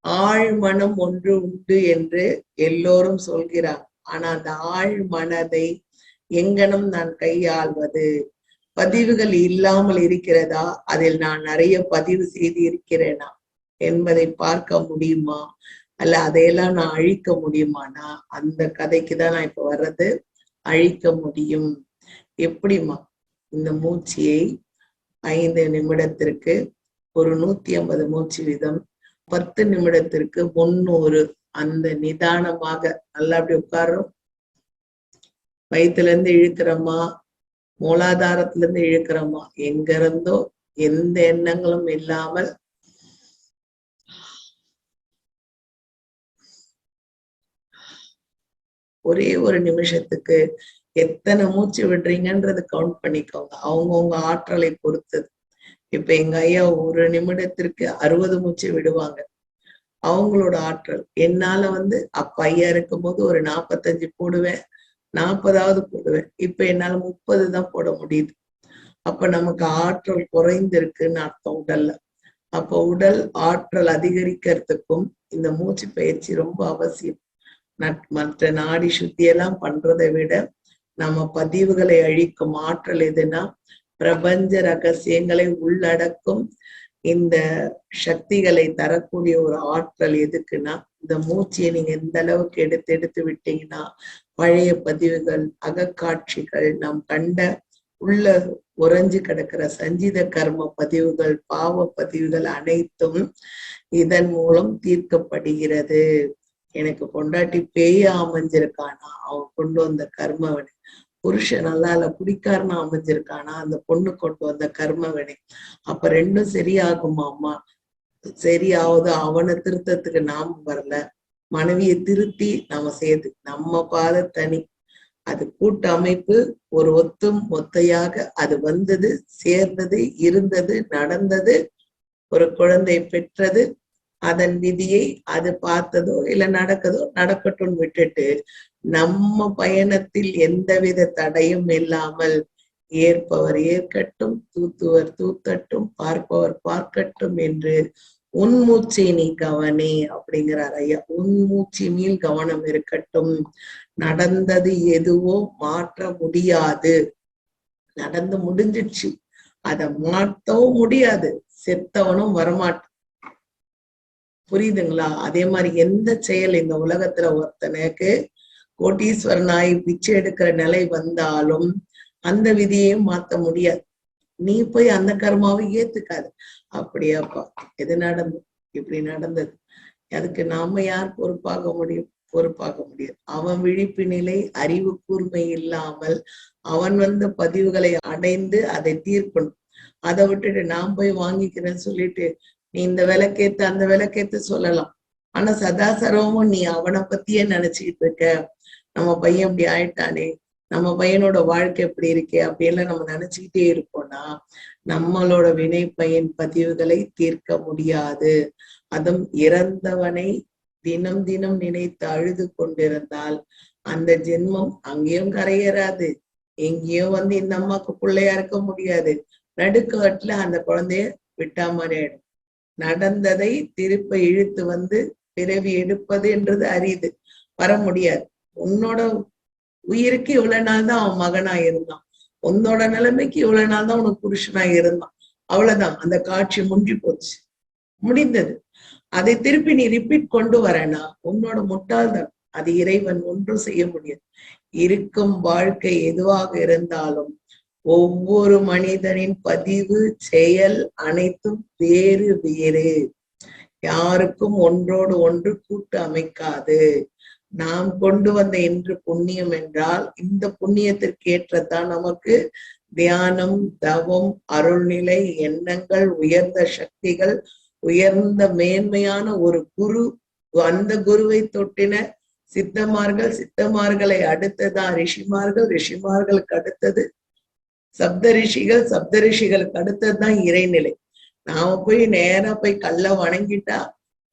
ஆழ்மனம் ஒன்று உண்டு என்று எல்லோரும் சொல்கிறார். ஆனா அந்த ஆழ் மனதை எங்கனம் நான் கையாள்வது? பதிவுகள் இல்லாமல் இருக்கிறதா? அதில் நான் நிறைய பதிவு செய்து இருக்கிறேனா என்பதை பார்க்க முடியுமா? அல்ல அதையெல்லாம் நான் அழிக்க முடியுமானா? அந்த கதைக்கு தான் நான் இப்ப வர்றது. அழிக்க முடியும். எப்படிமா? இந்த மூச்சியை 5 நிமிடத்திற்கு ஒரு 150 மூச்சு வீதம், 10 நிமிடத்திற்கு 300, அந்த நிதானமாக நல்லா அப்படி உட்கார்றோம். வயிற்றுல இருந்து இழுக்கிறோமா, மூலாதாரத்துல இருந்து இழுக்கிறோமா, எங்க இருந்தோ எந்த எண்ணங்களும் இல்லாமல் ஒரே ஒரு நிமிஷத்துக்கு எத்தனை மூச்சு விடுறீங்கன்றது கவுண்ட் பண்ணிக்கோங்க. அவங்கவுங்க ஆற்றலை பொறுத்தது. இப்ப எங்க ஐயா ஒரு நிமிடத்திற்கு 60 மூச்சு விடுவாங்க. அவங்களோட ஆற்றல். என்னால அப்ப ஐயா இருக்கும் போது ஒரு 45 போடுவேன், 40வது போடுவேன். இப்ப என்னால 30 தான் போட முடியுது. அப்ப நமக்கு ஆற்றல் குறைந்திருக்குன்னு அர்த்தம் உடல்ல. அப்ப உடல் ஆற்றல் அதிகரிக்கிறதுக்கும் இந்த மூச்சு பயிற்சி ரொம்ப அவசியம். மற்ற நாடி சுத்தியெல்லாம் பண்றதை விட நம்ம பதிவுகளை அழிக்கும் ஆற்றல் எதுனா பிரபஞ்ச ரகசியங்களை உள்ளடக்கும் இந்த சக்திகளை தரக்கூடிய ஒரு ஆற்றல் எதுக்குன்னா, இந்த மூச்சியை நீங்க எந்த அளவுக்கு எடுத்து விட்டீங்கன்னா பழைய பதிவுகள், அகக்காட்சிகள், நாம் கண்ட உள்ள உறைஞ்சு கிடக்கிற சஞ்சித கர்ம பதிவுகள், பாவ பதிவுகள் அனைத்தும் இதன் மூலம் தீர்க்கப்படுகிறது. எனக்கு பொண்டாட்டி பேய அமைஞ்சிருக்கானா, அவன் கொண்டு வந்த கர்மவனை. புருஷன் நல்லா இல்ல குடிக்காரனா அமைஞ்சிருக்கானா, அந்த பொண்ணு கொண்டு வந்த கர்மவனை. அப்ப ரெண்டும் சரியாகுமா அம்மா? சரியாவது. அவனை திருத்தத்துக்கு நாம வரல, மனைவியை திருத்தி நாம செய்து நம்ம பாத தனி. அது கூட்டு அமைப்பு. ஒரு ஒத்தையாக அது வந்தது, சேர்ந்தது, இருந்தது, நடந்தது, ஒரு குழந்தை பெற்றது. அதன் விதியை அது பார்த்ததோ இல்ல நடக்கதோ நடக்கட்டும் விட்டுட்டு, நம்ம பயணத்தில் எந்தவித தடையும் இல்லாமல் ஏற்பவர் ஏற்கட்டும், தூத்துவர் தூத்தட்டும், பார்ப்பவர் பார்க்கட்டும் என்று உன்மூச்சை நீ கவனி அப்படிங்கிறார் ஐயா. உன்மூச்சி மேல் கவனம் இருக்கட்டும். நடந்தது எதுவோ மாற்ற முடியாது. நடந்து முடிஞ்சிடுச்சு, அதை மாற்றவும் முடியாது. செத்தவனும் வரமாட்டான். புரியுதுங்களா? அதே மாதிரி எந்த செயல் இந்த உலகத்துல ஒருத்தனுக்கு கோட்டீஸ்வரனாய் பிச்சை எடுக்கிற நிலை வந்தாலும் அந்த விதியையும் மாத்த முடியாது. நீ போய் அந்த கர்மாவை ஏத்துக்காது. அப்படியாப்பா, எது நடந்தது, இப்படி நடந்தது, அதுக்கு நாம யார் பொறுப்பாக முடியும்? பொறுப்பாக முடியாது. அவன் விழிப்பு நிலை, அறிவு கூர்மை இல்லாமல் அவன் பதிவுகளை அடைந்து அதை தீர்க்கணும். அதை விட்டுட்டு நான் போய் வாங்கிக்கிறேன்னு சொல்லிட்டு நீ இந்த விளக்கேத்து அந்த விளக்கேத்து சொல்லலாம். ஆனா சதாசரமும் நீ அவனை பத்தியே நினைச்சுக்கிட்டு இருக்க. நம்ம பையன் இப்படி ஆயிட்டானே, நம்ம பையனோட வாழ்க்கை எப்படி இருக்கே அப்படியெல்லாம் நம்ம நினைச்சுக்கிட்டே இருப்போம்னா நம்மளோட வினை பயன் பதிவுகளை தீர்க்க முடியாது. அதுவும் இறந்தவனை தினம் தினம் நினைத்து அழுது கொண்டிருந்தால் அந்த ஜென்மம் அங்கேயும் கரையேறாது, எங்கேயும் இந்த அம்மாக்கு பிள்ளையா இருக்க முடியாது. நடுக்காட்டுல அந்த குழந்தைய விட்டா மாதிரி ஆயிடும். நடந்ததை திருப்ப இழுத்து பிறவி எடுப்பது என்றது அரிது, வர முடியாது. உன்னோட உயிருக்கு இவ்வளவு நாள் தான் அவன் மகனா இருந்தான், உன்னோட நிலைமைக்கு இவ்வளவு நாள் தான் உனக்கு புருஷனா இருந்தான். அவ்வளவுதான், அந்த காட்சி முடிஞ்சு போச்சு, முடிந்தது. அதை திருப்பி நீ ரிப்பீட் கொண்டு வரனா உன்னோட முட்டாள்தான். அது இறைவன் ஒன்றும் செய்ய முடியாது. இருக்கும் வாழ்க்கை எதுவாக இருந்தாலும் ஒவ்வொரு மனிதனின் பதிவு, செயல் அனைத்தும் வேறு வேறு. யாருக்கும் ஒன்றோடு ஒன்று கூட்டு அமைக்காது. நாம் கொண்டு வந்த இன்று புண்ணியம் என்றால் இந்த புண்ணியத்திற்கு ஏற்றத்தான் நமக்கு தியானம், தவம், அருள்நிலை, எண்ணங்கள், உயர்ந்த சக்திகள், உயர்ந்த மேன்மையான ஒரு குரு, அந்த குருவை தொட்டின சித்தமார்கள், சித்தமார்களை அடுத்ததான் ரிஷிமார்கள், ரிஷிமார்களுக்கு அடுத்தது சப்த ரிஷிகள், சப்த ரிஷிகளுக்கு அடுத்ததுதான் இறைநிலை. நாம போய் நேரா போய் கல்ல வணங்கிட்டா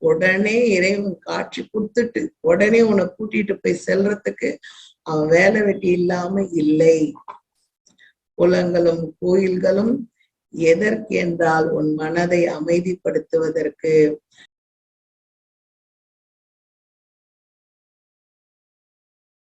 உடனே இறைவன் காட்சி கொடுத்துட்டு உடனே உன்னை கூட்டிட்டு போய் செல்றதுக்கு அவன் வேலை வெட்டி இல்லாம இல்லை. குலங்களும் கோயில்களும் எதற்கு என்றால் உன் மனதை அமைதிப்படுத்துவதற்கு.